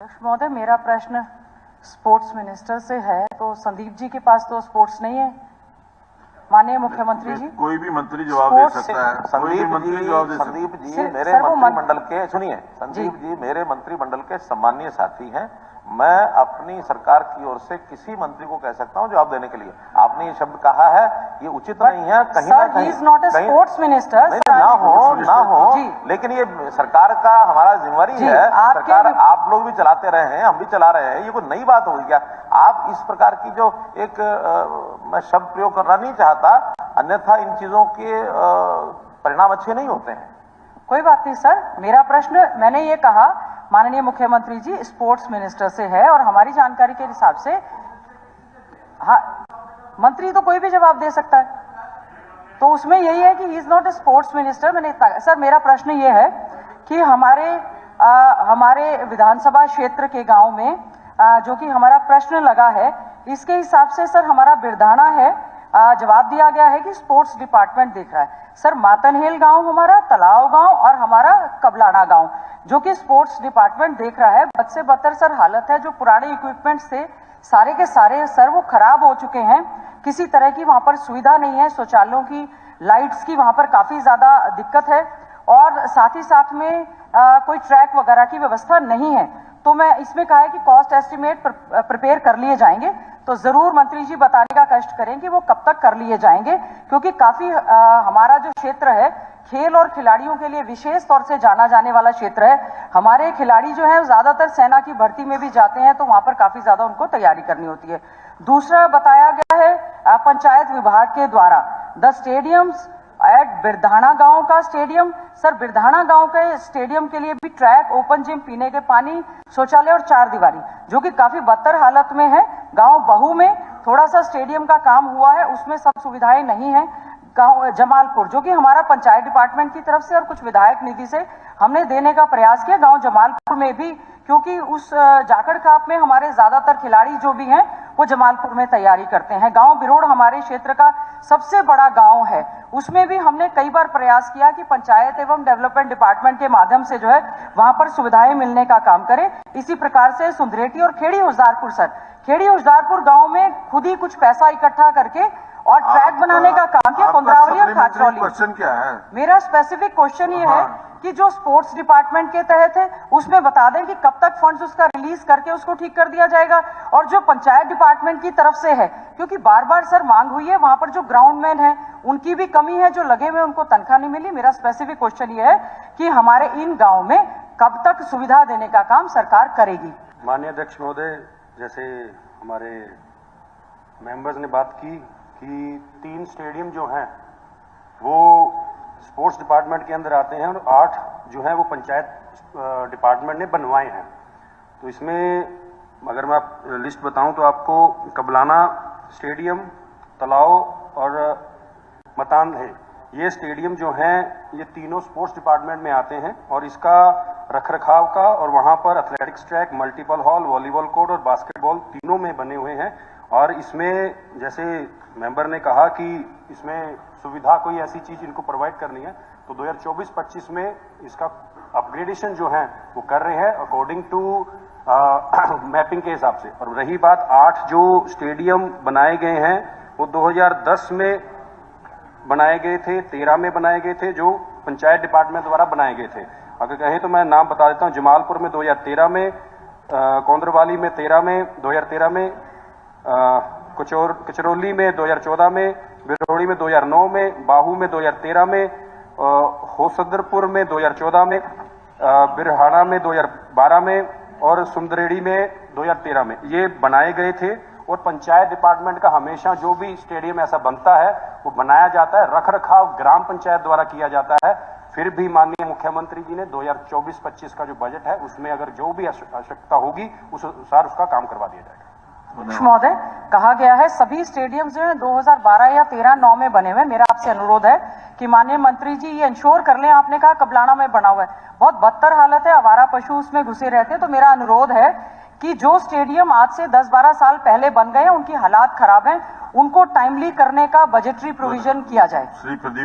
अध्यक्ष महोदय, मेरा प्रश्न स्पोर्ट्स मिनिस्टर से है। तो संदीप जी के पास तो स्पोर्ट्स नहीं है। माननीय मुख्यमंत्री जी, कोई भी मंत्री जवाब दे सकता है। संदीप जी मेरे मंत्रिमंडल के सुनिए, संदीप जी मेरे मंत्रिमंडल के सम्मानीय साथी हैं। मैं अपनी सरकार की ओर से किसी मंत्री को कह सकता हूं जवाब देने के लिए। आपने ये शब्द कहा है, ये उचित नहीं है। कहीं ना कहीं स्पोर्ट्स मिनिस्टर ना हो लेकिन ये सरकार का हमारा जिम्मेवारी है। सरकार आप लोग भी चलाते रहे हैं, हम भी चला रहे हैं। ये कोई नई बात होगी क्या? आप इस प्रकार की जो एक मैं शब्द प्रयोग करना नहीं चाहता, अन्यथा इन चीजों के परिणाम अच्छे नहीं होते हैं। कोई बात नहीं सर, मेरा प्रश्न मैंने ये कहा माननीय मुख्यमंत्री जी स्पोर्ट्स मिनिस्टर से है और हमारी जानकारी के हिसाब से हाँ, मंत्री तो कोई भी जवाब दे सकता है। तो उसमें यही है कि he is not a sports minister. Sir मेरा प्रश्न ये है कि हमारे विधानसभा क्षेत्र के गांव में जो कि हमारा प्रश्न लगा है, इसके हिसाब से सर हमारा बिरधाना है, जवाब दिया गया है कि स्पोर्ट्स डिपार्टमेंट देख रहा है। सर मातनहेल गांव हमारा, तलाव गांव और हमारा कबलाना गांव जो कि स्पोर्ट्स डिपार्टमेंट देख रहा है। बद से बदतर सर हालत है। जो पुराने इक्विपमेंट से सारे के सारे सर वो खराब हो चुके हैं। किसी तरह की वहां पर सुविधा नहीं है। शौचालयों की, लाइट्स की वहां पर काफी ज्यादा दिक्कत है और साथ ही साथ में कोई ट्रैक वगैरह की व्यवस्था नहीं है। तो मैं इसमें कहा है कि कॉस्ट एस्टिमेट प्रिपेयर कर लिए जाएंगे। तो जरूर मंत्री जी बताने का कष्ट करें कि वो कब तक कर लिए जाएंगे, क्योंकि काफी हमारा जो क्षेत्र है खेल और खिलाड़ियों के लिए विशेष तौर से जाना जाने वाला क्षेत्र है। हमारे खिलाड़ी जो हैं ज्यादातर सेना की भर्ती में भी जाते हैं, तो वहां पर काफी ज्यादा उनको तैयारी करनी होती है। दूसरा बताया गया है पंचायत विभाग के द्वारा द स्टेडियम्स एट बिरधाना गांव का स्टेडियम। सर बिरधाना गांव के स्टेडियम के लिए भी ट्रैक, ओपन जिम, पीने के पानी, शौचालय और 4 दीवारी जो कि काफी बदतर हालत में है। गांव बहू में थोड़ा सा स्टेडियम का काम हुआ है, उसमें सब सुविधाएं नहीं है। गांव जमालपुर जो कि हमारा पंचायत डिपार्टमेंट की तरफ से और कुछ विधायक निधि से हमने देने का प्रयास किया। गांव जमालपुर में भी, क्योंकि उस जाखड़ खाप में हमारे ज्यादातर खिलाड़ी जो भी हैं वो जमालपुर में तैयारी करते हैं। गांव बिरोड़ हमारे क्षेत्र का सबसे बड़ा गांव है, उसमें भी हमने कई बार प्रयास किया कि पंचायत एवं डेवलपमेंट डिपार्टमेंट के माध्यम से जो है वहां पर सुविधाएं मिलने का काम करें। इसी प्रकार से सुंदरेटी और खेड़ी हुजदारपुर, सर खेड़ी हुजदारपुर गांव में खुद ही कुछ पैसा इकट्ठा करके और ट्रैक बनाने का काम किया। कुंद्रावली और खाचरौली। क्वेश्चन क्या है? मेरा स्पेसिफिक क्वेश्चन ये है कि जो स्पोर्ट्स डिपार्टमेंट के तहत है उसमें बता दें कि कब तक फंड्स उसका रिलीज करके उसको ठीक कर दिया जाएगा, और जो पंचायत डिपार्टमेंट की तरफ से है, क्योंकि बार बार सर मांग हुई है, वहां पर जो ग्राउंडमैन है उनकी भी कमी है, जो लगे हुए उनको तनख्वाह नहीं मिली। मेरा स्पेसिफिक क्वेश्चन ये है कि हमारे इन गाँव में कब तक सुविधा देने का काम सरकार करेगी। माननीय अध्यक्ष महोदय, जैसे हमारे मेंबर्स ने बात की कि 3 स्टेडियम जो हैं वो स्पोर्ट्स डिपार्टमेंट के अंदर आते हैं और 8 जो हैं वो पंचायत डिपार्टमेंट ने बनवाए हैं। तो इसमें अगर मैं लिस्ट बताऊं तो आपको कबलाना स्टेडियम, तलाव और मतान है, ये स्टेडियम जो हैं ये तीनों स्पोर्ट्स डिपार्टमेंट में आते हैं और इसका रखरखाव का और वहाँ पर athletics track, multiple hall, volleyball court और बास्केटबॉल तीनों में बने हुए हैं। और इसमें जैसे मेंबर ने कहा कि इसमें सुविधा कोई ऐसी चीज इनको प्रोवाइड करनी है, तो 2024-25 में इसका अपग्रेडेशन जो है वो कर रहे हैं अकॉर्डिंग टू मैपिंग के हिसाब से। और रही बात 8 जो स्टेडियम बनाए गए हैं वो 2010 में बनाए गए थे, 13 में बनाए गए थे, जो पंचायत डिपार्टमेंट द्वारा बनाए गए थे। अगर कहें तो मैं नाम बता देता हूँ। जमालपुर में 2013 में, कोंद्रवाली में 2013 में, कचरौली में 2014 में, बिरोड़ी में 2009 में, बाहू में 2013 में, होसदरपुर में 2014 में, बिरहाड़ा में 2012 में और सुंदरेड़ी में 2013 में ये बनाए गए थे। और पंचायत डिपार्टमेंट का हमेशा जो भी स्टेडियम ऐसा बनता है वो बनाया जाता है, रखरखाव ग्राम पंचायत द्वारा किया जाता है। फिर भी माननीय मुख्यमंत्री जी ने 2024-25 का जो बजट है उसमें अगर जो भी आवश्यकता होगी उस अनुसार उसका काम करवा दिया जाएगा। महोदय, कहा गया है सभी स्टेडियम जो है 2012 या 13-9 में बने हुए। मेरा आपसे अनुरोध है कि माननीय मंत्री जी ये इंश्योर कर लें। आपने कहा कबलाना में बना हुआ है, बहुत बदतर हालत है, आवारा पशु उसमें घुसे रहते हैं। तो मेरा अनुरोध है कि जो स्टेडियम आज से 10-12 साल पहले बन गए हैं, उनकी हालात खराब हैं, उनको टाइमली करने का बजटरी प्रोविजन किया जाए। श्री प्रदीप